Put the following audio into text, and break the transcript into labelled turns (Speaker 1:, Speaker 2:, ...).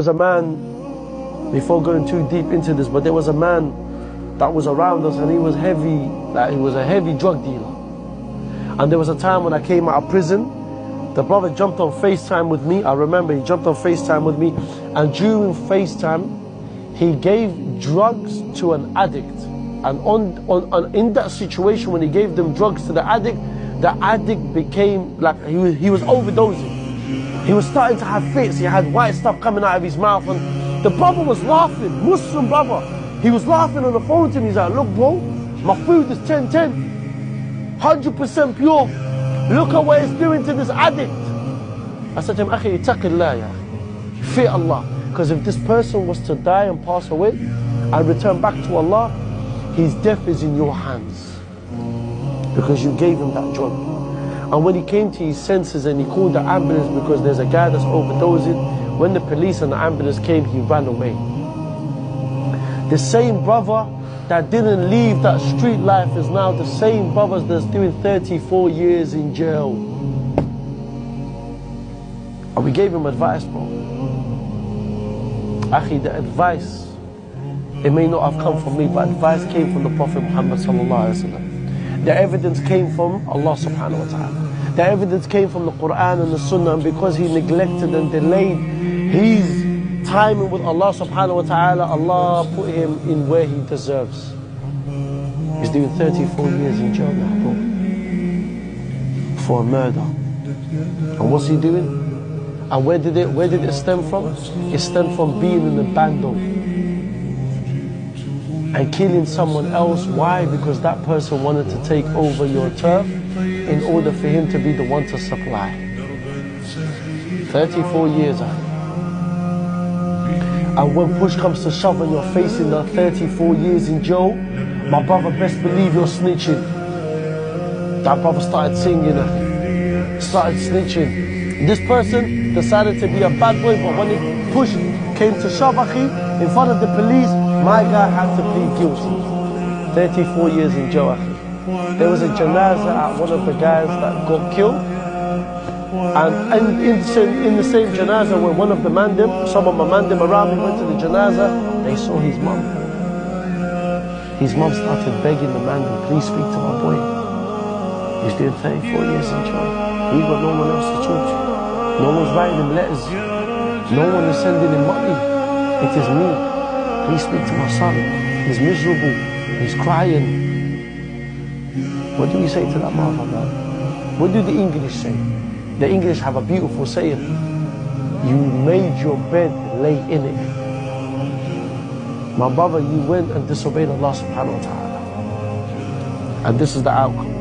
Speaker 1: was a man, before going too deep into this, but there was a man that was around us and he was heavy, like he was a heavy drug dealer. And there was a time when I came out of prison, the brother jumped on FaceTime with me. I remember he jumped on FaceTime with me, and during FaceTime, he gave drugs to an addict. And in that situation, when he gave them drugs to the addict became like, he was overdosing. He was starting to have fits. He had white stuff coming out of his mouth, and the brother was laughing, Muslim brother. He was laughing on the phone to me. He's like, look bro, my food is 10-10, 100% pure. Look at what it's doing to this addict. I said to him, Akhi, ittaqillah, ya. Fear Allah. Because if this person was to die and pass away and return back to Allah, his death is in your hands. Because you gave him that drug. And when he came to his senses and he called the ambulance because there's a guy that's overdosing, when the police and the ambulance came, he ran away. The same brother that didn't leave that street life is now the same brothers that's doing 34 years in jail. And we gave him advice, bro. Akhi, the advice, it may not have come from me, but advice came from the Prophet Muhammad sallallahu alaihi wasallam. The evidence came from Allah subhanahu wa ta'ala. The evidence came from the Quran and the Sunnah, and because he neglected and delayed his timing with Allah subhanahu wa ta'ala, Allah put him in where he deserves. He's doing 34 years in jail now, bro, for a murder. And what's he doing? And where did it stem from? It stemmed from being in a bando and killing someone else. Why? Because that person wanted to take over your turf in order for him to be the one to supply. 34 years out. And when push comes to shove and you're facing the 34 years in jail, my brother, best believe you're snitching. That brother started singing, started snitching. This person decided to be a bad boy, but when it push came to shove, Akhi, in front of the police, my guy had to plead guilty. 34 years in jail, Akhi. There was a janazah at one of the guys that got killed. And in the same janazah where one of the mandim, some of my mandim around me went to the janazah, they saw his mum. His mum started begging the mandim, please speak to my boy. He's doing 34 years in jail. He's got no one else to talk to. No one's writing him letters. No one is sending him money. It is me. Please speak to my son. He's miserable. He's crying. What do we say to that mother, man? What do the English say? The English have a beautiful saying. You made your bed, lay in it. My brother, you went and disobeyed Allah subhanahu wa ta'ala. And this is the outcome.